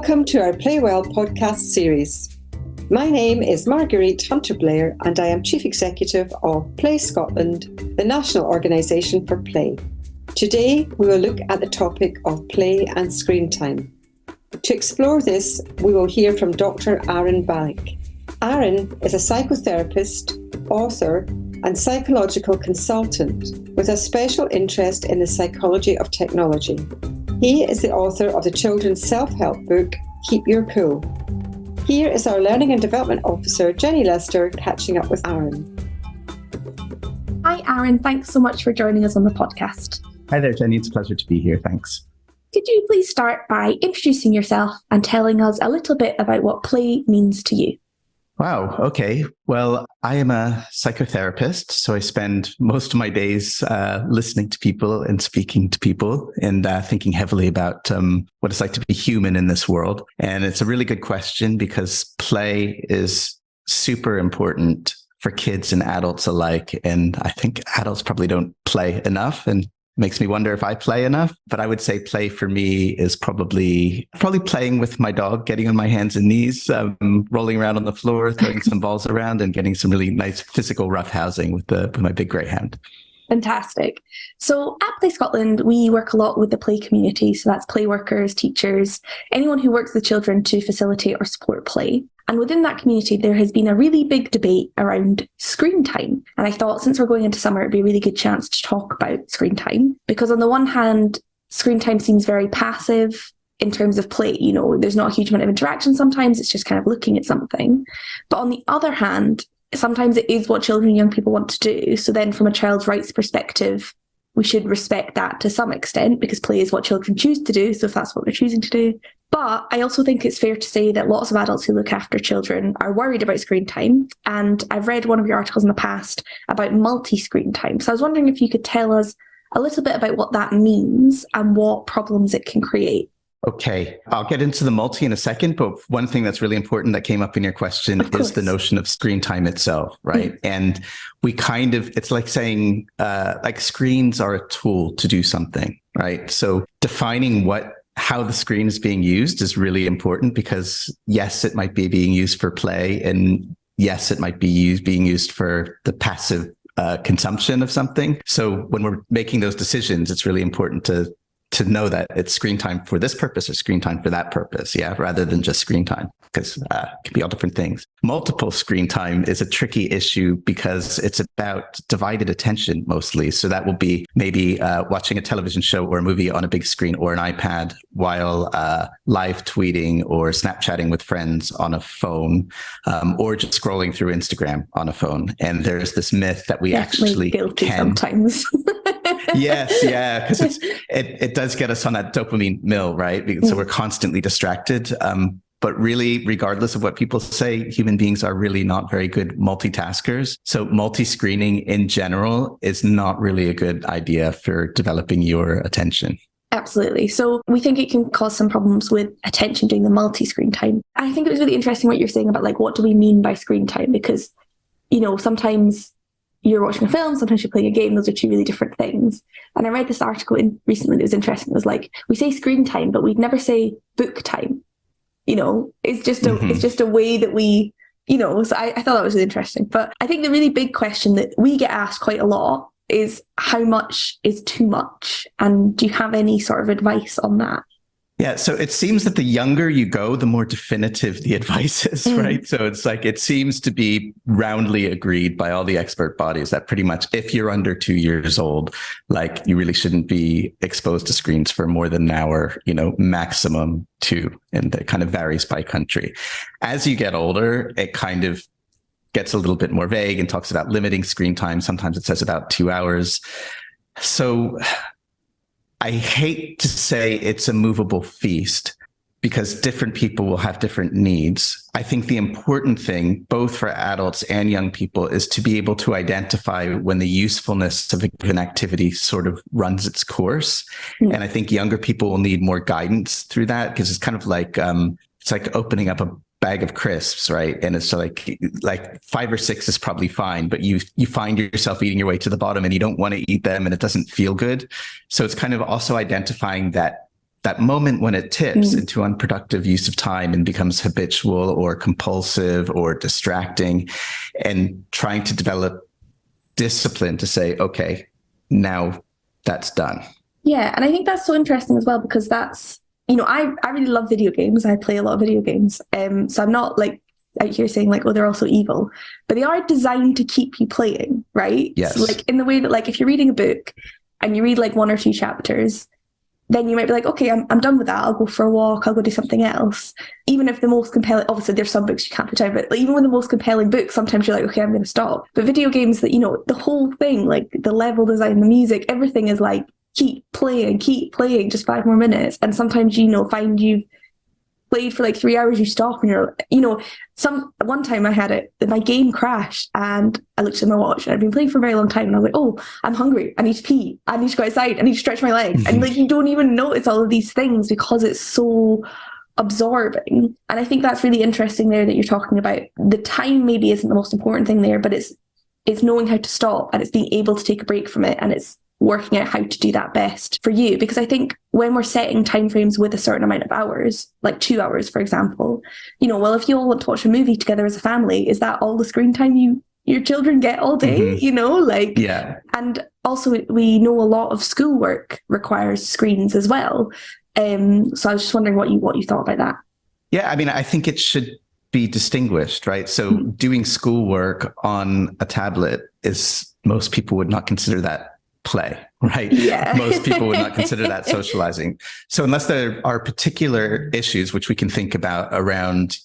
Welcome to our Play Well podcast series. My name is Marguerite Hunter-Blair and I am Chief Executive of Play Scotland, the national organisation for play. Today we will look at the topic of play and screen time. To explore this, we will hear from Dr Aaron Balick. Aaron is a psychotherapist, author and psychological consultant with a special interest in the psychology of technology. He is the author of the children's self-help book, Keep Your Cool. Here is our Learning and Development Officer, Jenny Lester, catching up with Aaron. Hi, Aaron. Thanks so much for joining us on the podcast. Hi there, Jenny. It's a pleasure to be here. Thanks. Could you please start by introducing yourself and telling us a little bit about what play means to you? Wow. Okay. Well, I am a psychotherapist, so I spend most of my days listening to people and speaking to people and thinking heavily about what it's like to be human in this world. And it's a really good question because play is super important for kids and adults alike. And I think adults probably don't play enough, and makes me wonder if I play enough. But I would say play for me is probably playing with my dog, getting on my hands and knees, rolling around on the floor, throwing some balls around and getting some really nice physical roughhousing with my big greyhound. Fantastic. So at Play Scotland, we work a lot with the play community. So that's play workers, teachers, anyone who works with children to facilitate or support play. And within that community, there has been a really big debate around screen time. And I thought since we're going into summer, it'd be a really good chance to talk about screen time. Because on the one hand, screen time seems very passive in terms of play. You know, there's not a huge amount of interaction sometimes. It's just kind of looking at something. But on the other hand, sometimes it is what children and young people want to do. So then from a child's rights perspective, we should respect that to some extent because play is what children choose to do. So if that's what they're choosing to do. But I also think it's fair to say that lots of adults who look after children are worried about screen time. And I've read one of your articles in the past about multi-screen time. So I was wondering if you could tell us a little bit about what that means and what problems it can create. Okay, I'll get into the multi in a second, but one thing that's really important that came up in your question is the notion of screen time itself, right? Mm-hmm. And it's like saying, like screens are a tool to do something, right? So defining how the screen is being used is really important because yes, it might be being used for play, and yes, it might be being used for the passive consumption of something. So when we're making those decisions, it's really important to know that it's screen time for this purpose or screen time for that purpose, rather than just screen time, because it can be all different things. Multiple screen time is a tricky issue because it's about divided attention mostly. So that will be maybe watching a television show or a movie on a big screen or an iPad while live tweeting or Snapchatting with friends on a phone, or just scrolling through Instagram on a phone. And there's this myth that we Definitely actually guilty can sometimes. Yes, yeah, because it does get us on that dopamine mill, right? So we're constantly distracted. But really, regardless of what people say, human beings are really not very good multitaskers. So multi-screening in general is not really a good idea for developing your attention. Absolutely. So we think it can cause some problems with attention during the multi-screen time. I think it was really interesting what you're saying about like, what do we mean by screen time? Because, you know, sometimes you're watching a film, sometimes you're playing a game. Those are two really different things. And I read this article recently that was interesting. It was like, we say screen time, but we'd never say book time. You know, it's just a way that we, you know, so I thought that was really interesting. But I think the really big question that we get asked quite a lot is how much is too much? And do you have any sort of advice on that? Yeah, so it seems that the younger you go, the more definitive the advice is, right? So it's like, it seems to be roundly agreed by all the expert bodies that pretty much if you're under 2 years old, like you really shouldn't be exposed to screens for more than an hour, you know, maximum 2. And that kind of varies by country. As you get older, it kind of gets a little bit more vague and talks about limiting screen time. Sometimes it says about 2 hours. So I hate to say it's a movable feast because different people will have different needs. I think the important thing, both for adults and young people, is to be able to identify when the usefulness of an activity sort of runs its course. Mm. And I think younger people will need more guidance through that because it's kind of like, it's like opening up a bag of crisps, right? And it's like 5 or 6 is probably fine, but you find yourself eating your way to the bottom and you don't want to eat them and it doesn't feel good. So it's kind of also identifying that that moment when it tips into unproductive use of time and becomes habitual or compulsive or distracting, and trying to develop discipline to say, okay, now that's done. Yeah. And I think that's so interesting as well, because that's, I really love video games. I play a lot of video games. So I'm not like out here saying like, oh, they're also evil, but they are designed to keep you playing, right? Yes. So like in the way that like if you're reading a book and you read like 1 or 2 chapters, then you might be like, okay, I'm done with that. I'll go for a walk. I'll go do something else. Even if the most compelling, obviously there's some books you can't put down, but like, even with the most compelling book, sometimes you're like, okay, I'm going to stop. But video games that, the whole thing, like the level design, the music, everything is like, keep playing, just 5 more minutes. And sometimes, find you've played for like 3 hours, you stop and you're, one time I had it, my game crashed and I looked at my watch and I'd been playing for a very long time and I was like, oh, I'm hungry. I need to pee. I need to go outside. I need to stretch my legs. And like, you don't even notice all of these things because it's so absorbing. And I think that's really interesting there that you're talking about. The time maybe isn't the most important thing there, but it's knowing how to stop, and it's being able to take a break from it, and it's working out how to do that best for you. Because I think when we're setting timeframes with a certain amount of hours, like 2 hours, for example, well, if you all want to watch a movie together as a family, is that all the screen time your children get all day? Yeah. And also we know a lot of schoolwork requires screens as well. So I was just wondering what you thought about that. Yeah, I mean, I think it should be distinguished, right? So doing schoolwork on a tablet most people would not consider that play, right? Yeah. Most people would not consider that socializing. So unless there are particular issues which we can think about around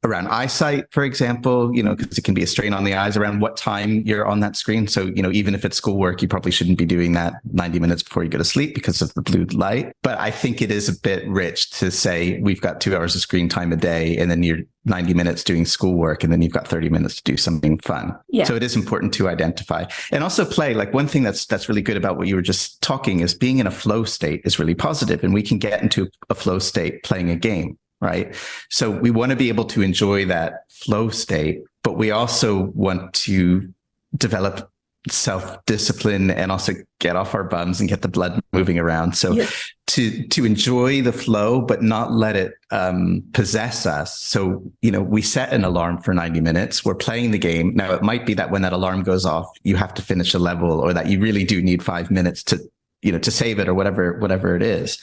eyesight, for example, because it can be a strain on the eyes around what time you're on that screen. So, even if it's schoolwork, you probably shouldn't be doing that 90 minutes before you go to sleep because of the blue light. But I think it is a bit rich to say we've got 2 hours of screen time a day and then you're 90 minutes doing schoolwork and then you've got 30 minutes to do something fun. Yeah. So it is important to identify and also play. Like one thing that's really good about what you were just talking is being in a flow state is really positive, and we can get into a flow state playing a game. Right. So we want to be able to enjoy that flow state, but we also want to develop self-discipline and also get off our bums and get the blood moving around. So yes, to enjoy the flow, but not let it possess us. So, we set an alarm for 90 minutes. We're playing the game. Now, it might be that when that alarm goes off, you have to finish a level, or that you really do need 5 minutes to save it, or whatever it is.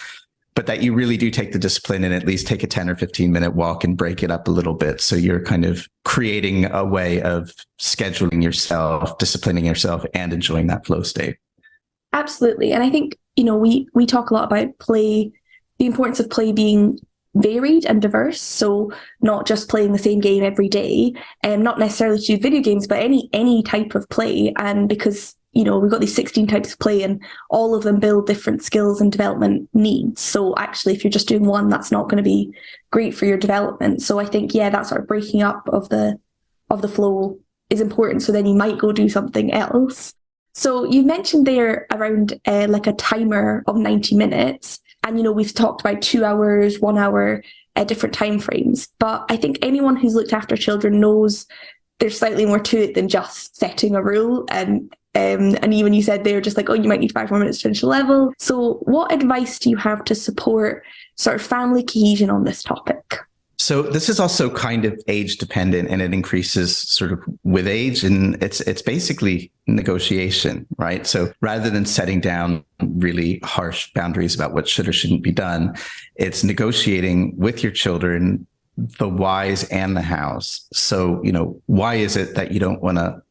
But that you really do take the discipline and at least take a 10 or 15 minute walk and break it up a little bit. So you're kind of creating a way of scheduling yourself, disciplining yourself, and enjoying that flow state. Absolutely. And I think, we talk a lot about play, the importance of play being varied and diverse. So not just playing the same game every day, and not necessarily to do video games, but any type of play. And because we've got these 16 types of play and all of them build different skills and development needs. So actually, if you're just doing one, that's not going to be great for your development. So I think, that sort of breaking up of the flow is important. So then you might go do something else. So you mentioned there around like a timer of 90 minutes. And, we've talked about 2 hours, 1 hour, different timeframes. But I think anyone who's looked after children knows there's slightly more to it than just setting a rule. And even you said they're just like, oh, you might need 5 more minutes to finish a level. So what advice do you have to support sort of family cohesion on this topic? So this is also kind of age dependent, and it increases sort of with age, and it's basically negotiation, right? So rather than setting down really harsh boundaries about what should or shouldn't be done, it's negotiating with your children the whys and the hows. So, why is it that you don't want to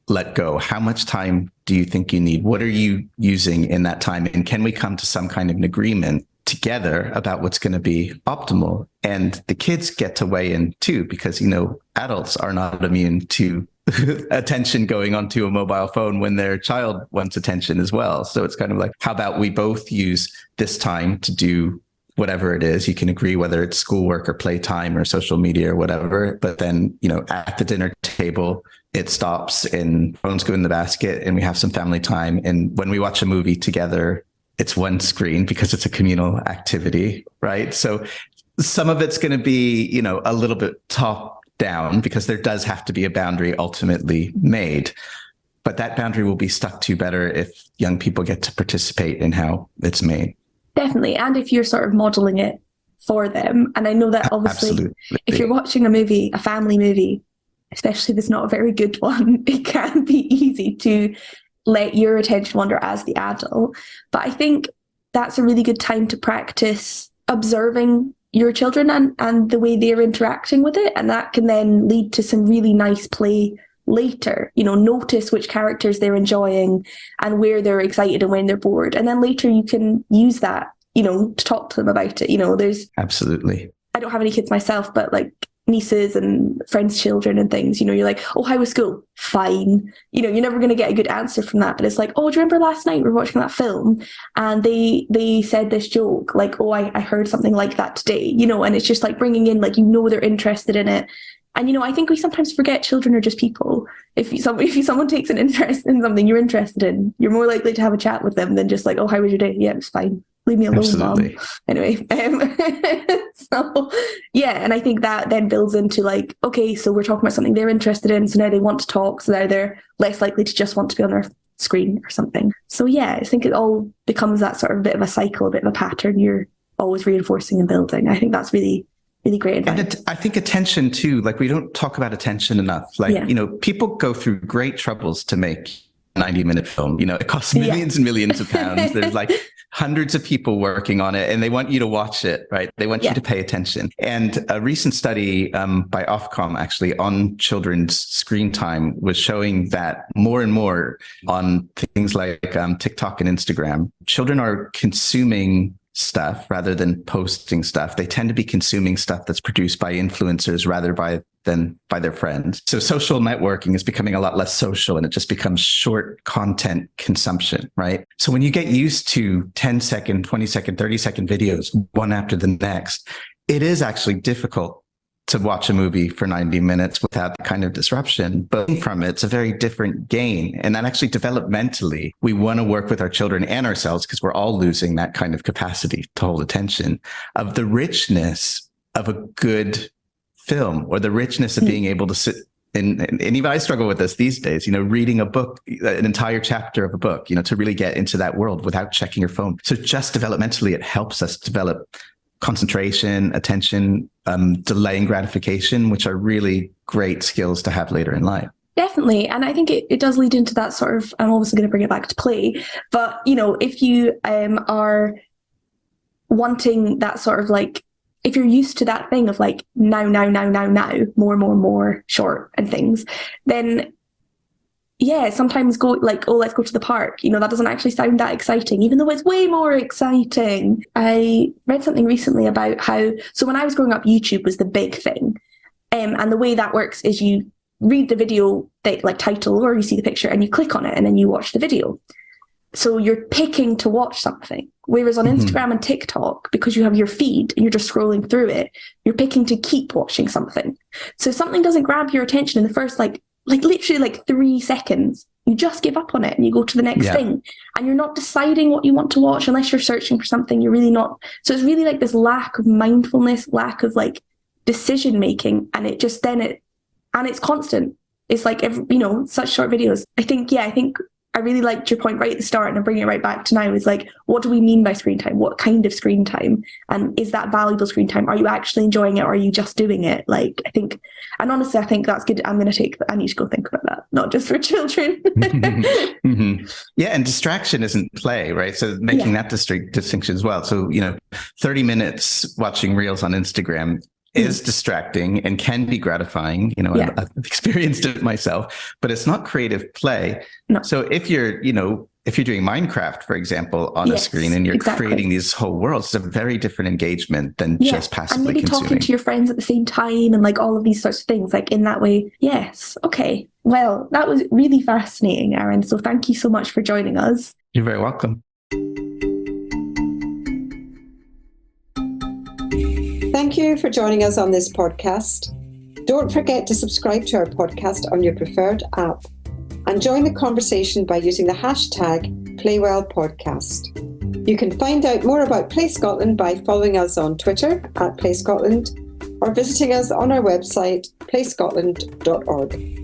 let go? How much time do you think you need? What are you using in that time? And can we come to some kind of an agreement together about what's going to be optimal? And the kids get to weigh in too, because, adults are not immune to attention going onto a mobile phone when their child wants attention as well. So it's kind of like, how about we both use this time to do whatever it is? You can agree whether it's schoolwork or playtime or social media or whatever. But then, at the dinner table, it stops and phones go in the basket and we have some family time. And when we watch a movie together, it's one screen because it's a communal activity, right? So some of it's going to be, a little bit top down because there does have to be a boundary ultimately made. But that boundary will be stuck to better if young people get to participate in how it's made. Definitely. And if you're sort of modeling it for them. And I know that obviously Absolutely. if you're watching a movie, a family movie, especially if it's not a very good one, it can be easy to let your attention wander as the adult. But I think that's a really good time to practice observing your children and the way they're interacting with it. And that can then lead to some really nice play later. Notice which characters they're enjoying and where they're excited and when they're bored. And then later you can use that, to talk to them about it. There's Absolutely. I don't have any kids myself, but like nieces and friends' children and things, you're like, oh, how was school? Fine. You're never going to get a good answer from that. But it's like, oh, do you remember last night we were watching that film and they said this joke, like, oh, I heard something like that today, and it's just like bringing in, like, they're interested in it. And, I think we sometimes forget children are just people. If someone takes an interest in something you're interested in, you're more likely to have a chat with them than just like, oh, how was your day? Yeah, it was fine. Leave me alone, Absolutely. Mom. Anyway, so yeah, and I think that then builds into like, okay, so we're talking about something they're interested in, so now they want to talk, so now they're less likely to just want to be on their screen or something. So yeah, I think it all becomes that sort of bit of a cycle, a bit of a pattern you're always reinforcing and building. I think that's really, really great advice. And I think attention too, like we don't talk about attention enough. Like, people go through great troubles to make a 90-minute film. It costs millions and millions of pounds. There's like hundreds of people working on it and they want you to watch it, right? They want you to pay attention. And a recent study by Ofcom actually on children's screen time was showing that more and more on things like TikTok and Instagram, children are consuming stuff rather than posting stuff. They tend to be consuming stuff that's produced by influencers rather than by their friends. So social networking is becoming a lot less social and it just becomes short content consumption, right? So when you get used to 10-second, 20-second, 30-second videos, one after the next, it is actually difficult to watch a movie for 90 minutes without that kind of disruption. But from it's a very different gain. And then actually developmentally, we want to work with our children and ourselves because we're all losing that kind of capacity to hold attention of the richness of a good film or the richness of being able to sit and even I struggle with this these days, reading a book, an entire chapter of a book, to really get into that world without checking your phone. So just developmentally, it helps us develop concentration, attention, delaying gratification, which are really great skills to have later in life. Definitely. And I think it does lead into that sort of, I'm obviously going to bring it back to play, but, if you are wanting that sort of like, if you're used to that thing of like now, more short and things, then sometimes go like, oh, let's go to the park. That doesn't actually sound that exciting, even though it's way more exciting. I read something recently about so when I was growing up, YouTube was the big thing. And the way that works is you read the video title or you see the picture and you click on it and then you watch the video. So you're picking to watch something. Whereas on Instagram and TikTok, because you have your feed and you're just scrolling through it, you're picking to keep watching something. So if something doesn't grab your attention in the first literally 3 seconds, you just give up on it and you go to the next thing. And you're not deciding what you want to watch unless you're searching for something. You're really not. So it's really like this lack of mindfulness, lack of like decision making. And it just and it's constant. It's like, such short videos. I think I really liked your point right at the start, and I'm bringing it right back to now, is like, what do we mean by screen time? What kind of screen time? And is that valuable screen time? Are you actually enjoying it, or are you just doing it? Like, I think, and honestly, I think that's good. I need to go think about that, not just for children. Yeah, and distraction isn't play, right? So making that distinction as well. So, 30 minutes watching reels on Instagram is distracting and can be gratifying. I've experienced it myself, but it's not creative play. No. So if you're doing Minecraft, for example, on a screen and you're creating these whole worlds, it's a very different engagement than just passively and maybe consuming. Talking to your friends at the same time and like all of these sorts of things, like in that way. Yes. Okay. Well, that was really fascinating, Aaron. So thank you so much for joining us. You're very welcome. Thank you for joining us on this podcast. Don't forget to subscribe to our podcast on your preferred app and join the conversation by using the hashtag PlayWellPodcast. You can find out more about Play Scotland by following us on Twitter @PlayScotland or visiting us on our website playscotland.org.